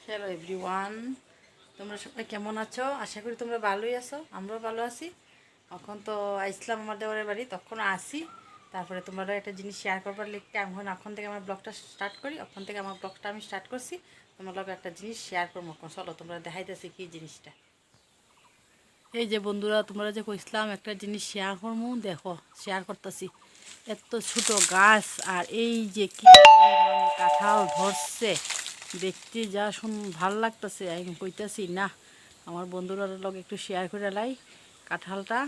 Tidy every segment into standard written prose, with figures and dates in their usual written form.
Hello everyone, তোমরা সবাই কেমন আছো? আশা করি তোমরা ভালোই আছো। আমরাও ভালো আছি। এখন তো আইসলাম আমার দেওয়ারের বাড়ি, তখনও আসি। তারপরে তোমরা একটা জিনিস শেয়ার করবার লিখতে আমি এখন থেকে আমার ব্লগটা স্টার্ট করি। ওখান থেকে আমার ব্লগটা আমি স্টার্ট করছি। তোমার লগে একটা জিনিস শেয়ার করবো। চলো তোমরা দেখাইতেছি কি জিনিসটা। এই যে বন্ধুরা, তোমরা যে কইসলাম একটা জিনিস শেয়ার করবো, দেখো শেয়ার করতেছি। এত ছোট গাছ আর এই যে কি কাঁঠাল ধরছে, দেখতে যা ভাল লাগতেছে। আমি কইতাছি না আমার বন্ধুরা লগে একটু শেয়ার করে লাই। কাঁঠালটা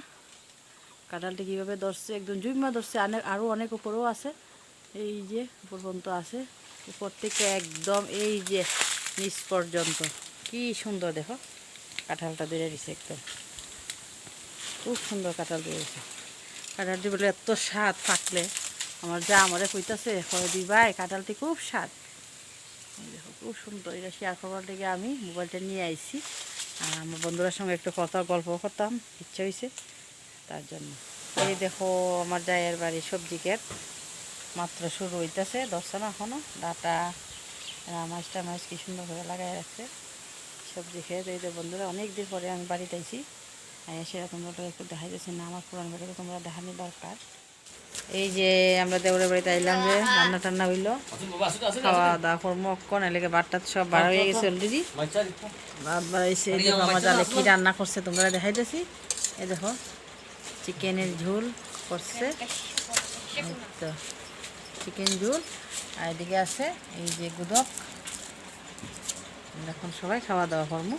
কীভাবে ধরছে, একদম জুইমা ধরছে। আরও অনেক উপরেও আছে, এই যে উপর পর্যন্ত আছে। উপর থেকে একদম এই যে নিচ পর্যন্ত কি সুন্দর দেখো কাঁঠালটা বেড়ে দিছে। একদম খুব সুন্দর কাঁঠাল বেড়েছে। কাঁঠালটি বলে এত স্বাদ থাকলে আমার যা আমারে কইতাছে, হয় দি ভাই কাঁঠালটি খুব স্বাদ। দেখো খুব সুন্দর। এটা শেয়ার করবার দিকে আমি মোবাইলটা নিয়ে আইছি। আর আমার বন্ধুদের সঙ্গে একটু কথা গল্প করতাম, ইচ্ছা হয়েছে তার জন্য। এই দেখো আমার জায়ের বাড়ি সবজি ক্ষেত মাত্র শুরু হইতেছে, ধরছে না এখনো ডাটা মাছ কি সুন্দর করে লাগাই রাখছে সবজি ক্ষেত। এই যে বন্ধুরা, অনেক দিন পরে আমি বাড়িতে আইছি, সেটা তোমরা একটু দেখাই যাচ্ছে না। আমার পুরান বাড়িতে তোমরা দেখানি দরকার। এই যে আমরা দেওরের বাড়িতে আইলাম, যে রান্না টান্না হইলো, খাওয়া দাওয়া করবো অক্ষণ এলাকা। বাটটা সব বার হয়ে গেছে অলরেডি, ভাত বাড়াইছে। এই দেখো আমার জালে কি রান্না করছে তোমরা দেখাইতেছি। এই দেখো চিকেনের ঝোল করছে, তো চিকেন ঝোল। আর এদিকে আছে এই যে গুদক। এখন সবাই খাওয়া দাওয়া করবো,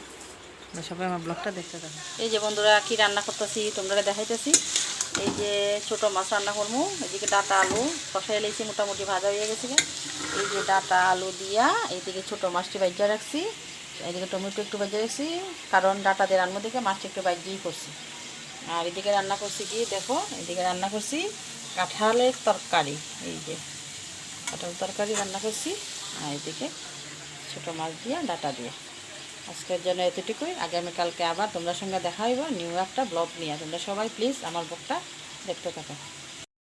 সবাই আমার ব্লগটা দেখতে থাকো। এই যে বন্ধুরা কি রান্না করতেছি তোমরা দেখাইতেছি। এই যে ছোটো মাছ রান্না করবো। এদিকে ডাটা আলু কষাই লেছি, মোটামুটি ভাজা হয়ে গেছে। এই যে ডাটা আলু দিয়া এইদিকে ছোটো মাছটি ভাজিয়ে রাখছি। এদিকে টমেটো একটু ভাজিয়ে রাখছি, কারণ ডাটা দিয়ে রান্নার দিকে মাছটা একটু ভাজিয়েই করছি। আর এদিকে রান্না করছি কি দেখো, এদিকে রান্না করছি কাঁঠালের তরকারি। এই যে কাঁঠাল তরকারি রান্না করছি, আর এদিকে ছোটো মাছ দিয়ে ডাটা দিয়ে। আজকের জন্য এতটুকুই। আগামীকালকে আবার তোমরা সঙ্গে দেখা হইব নিউ একটা ব্লগ নিয়ে। তোমরা সবাই প্লিজ আমার ব্লগটা দেখতে থাকো।